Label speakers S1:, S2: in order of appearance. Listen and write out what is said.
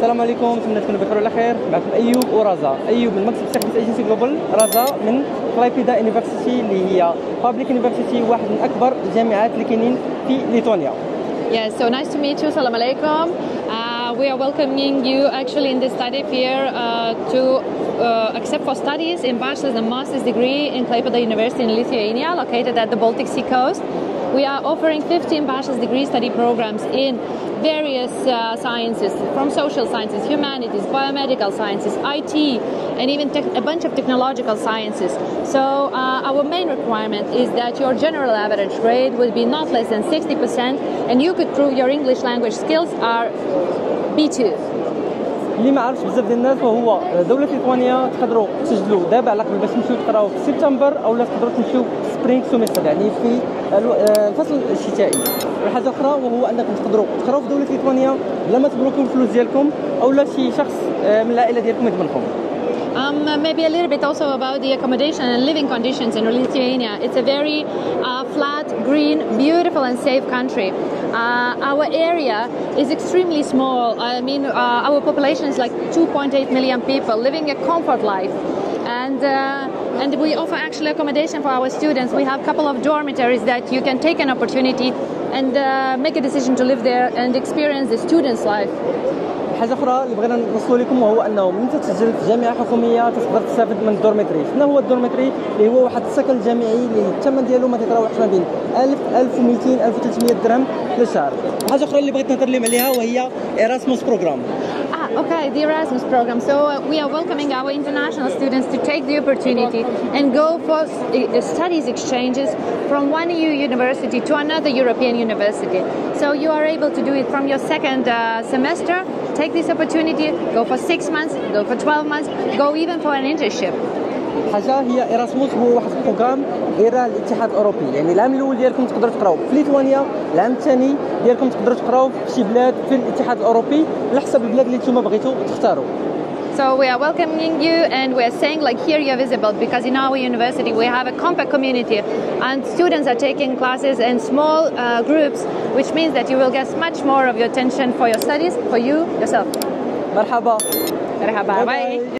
S1: السلام عليكم، نتمنى تكونوا بخير وعلى خير. معكم ايوب ورزا. ايوب من مكتب سيرفيس ايجنسي جلوبال، رزا من كلايبيدا يونيفرسيتي اللي هي بابليك يونيفرسيتي، واحد من اكبر الجامعات اللي كاينين في ليتوانيا.
S2: Yes, so nice to meet you. Salam alaikum. We are welcoming you actually in this study fair to accept for studies in bachelor's and master's degree in Klaipėda University in Lithuania, located at the Baltic Sea coast. We are offering 15 bachelor's degree study programs in various sciences, from social sciences, humanities, biomedical sciences, IT, and even a bunch of technological sciences. So our main requirement is that your general average grade would be not less than 60%, and you could prove your English language skills are B2.
S1: اللي ما عرفش بزاف ديال الناس وهو دولة ليتوانيا تقدروا تسجلوا دابا على قبل باش تمشيو تقراو في سبتمبر، اولا تقدروا تمشيو في سبرينغ سوميستر، يعني في الفصل الشتائي. وحاجه اخرى وهو انكم تقدروا تقراو في دولة ليتوانيا بلا ما تبروكوا الفلوس ديالكم اولا شي شخص من العائله ديالكم يضمنكم.
S2: Maybe a little bit also about the accommodation and living conditions in Lithuania. It's a very flat, green, beautiful and safe country. Our area is extremely small. I mean, our population is like 2.8 million people living a comfort life. And we offer actually accommodation for our students. We have a couple of dormitories that you can take an opportunity and make a decision to live there and experience the student's life.
S1: حاجه اخرى اللي بغينا نوصلوا لكم وهو انه من تسجل في جامعه حكوميه تقدر تستافد من الدورميتري. شنو هو الدورميتري؟ اللي هو واحد السكن جامعي اللي الثمن ديالو ما تتراوحش ما بين 1000 1200 1300 درهم للشهر. حاجه اخرى اللي بغيت نهضر لكم عليها وهي Erasmus program.
S2: Okay, the Erasmus program. So we are welcoming our international students to take the opportunity and go for studies exchanges from one EU university to another European university. So you are able to do it from your second semester. Take this opportunity, go for 6 months, go for 12 months, go even for an internship.
S1: حاجه هي ايراسموس، هو واحد البروغرام دايره الاتحاد الاوروبي. يعني العام الاول ديالكم تقدروا تقراو في ليتوانيا، العام الثاني ديالكم تقدروا تقراو في شي بلاد في الاتحاد الاوروبي على حسب البلاد اللي نتوما بغيتوا تختاروا.
S2: So we are welcoming you and we are saying like here you're visible because in our university we have a compact community and students are taking classes in small groups, which means that you will get much more of your attention for your studies, for you yourself.
S1: مرحبا.
S2: مرحبا. Bye.